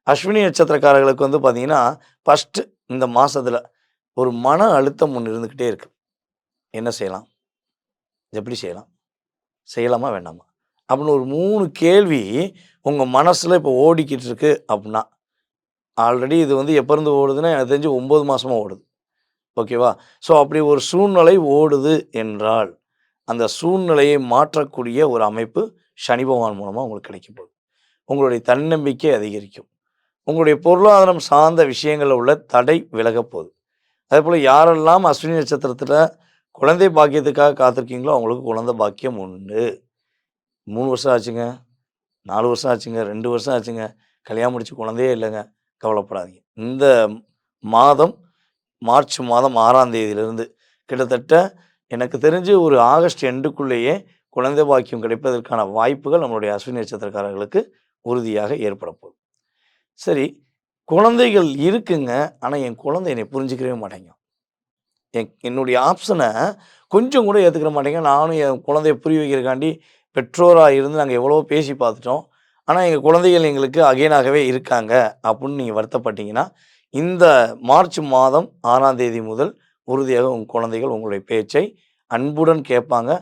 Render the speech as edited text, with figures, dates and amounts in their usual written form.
அஸ்வினி நட்சத்திரக்காரர்களுக்கு வந்து பார்த்தீங்கன்னா, ஃபர்ஸ்ட்டு இந்த மாசத்துல ஒரு மன அழுத்தம் ஒண்ணு இருந்துகிட்டே இருக்கு. என்ன செய்யலாம்? எப்படி செய்யலாம்? செய்யலாமா? வேண்டாமா? அப்படின்னு ஒரு 3 கேள்வி உங்க மனசுல இப்போ ஓடிக்கிட்டு இருக்கு அப்புட்ன்னா, ஆல்ரெடி இது வந்து எப்பருந்து ஓடுதுன்னா, எனக்கு தெரிஞ்சு 9 மாசமா ஓடுது. ஓகேவா? ஸோ அப்படி ஒரு சூழ்நிலை ஓடுது என்றால், அந்த சூழ்நிலையை மாற்றக்கூடிய ஒரு அமைப்பு சனி பகவான் மூலமா உங்களுக்கு கிடைக்க போகுது. உங்களுடைய தன்னம்பிக்கை அதிகரிக்கும். உங்களுடைய பொருளாதாரம் சார்ந்த விஷயங்கள்ல உள்ள தடை விலகப் போகுது. அதேபோல யாரெல்லாம் அஸ்வினி நட்சத்திரத்தில குழந்தை பாக்கியத்துக்காக காத்திருக்கீங்களோ, அவங்களுக்கு குழந்தை பாக்கியம் உண்டு. 3 வருஷம் ஆச்சுங்க, 4 வருஷம் ஆச்சுங்க, 2 வருஷம் ஆச்சுங்க. கல்யாணம் முடிச்சு குழந்தையே இல்லங்க. கவலைப்படாதீங்க. இந்த மாதம் மார்ச் மாதம் 6ஆம் தேதியிலிருந்து கிட்டத்தட்ட எனக்கு தெரிஞ்சு ஒரு ஆகஸ்ட் எண்டுக்குள்ளேயே குழந்தை பாக்கியம் கிடைப்பதற்கான வாய்ப்புகள் நம்மளுடைய அஸ்வினி நட்சத்திரக்காரர்களுக்கு உறுதியாக ஏற்பட போகுது. சரி, குழந்தைகள் இருக்குங்க. ஆனா, என் குழந்தை என்னைய புரிஞ்சுக்கவே மாட்டேங்கிறான். என்னுடைய ஆப்ஷன கொஞ்சம் கூட ஏத்துக்கிற மாட்டேங்க. நானும் என் குழந்தைய புரிய வைக்கிறதுக்காண்டி பெற்றோரா இருந்து நாங்க எவ்வளவோ பேசி பார்த்துட்டோம். ஆனா, எங்க குழந்தைகள் எங்களுக்கு அகைனாகவே இருக்காங்க. அப்புட்ன்னு நீங்க வருத்தப்பட்டீங்கன்னா, இந்த மார்ச் மாதம் 6ஆம் தேதி முதல் உறுதியாக உங்க குழந்தைகள் உங்களுடைய பேச்சை அன்புடன் கேட்பாங்க.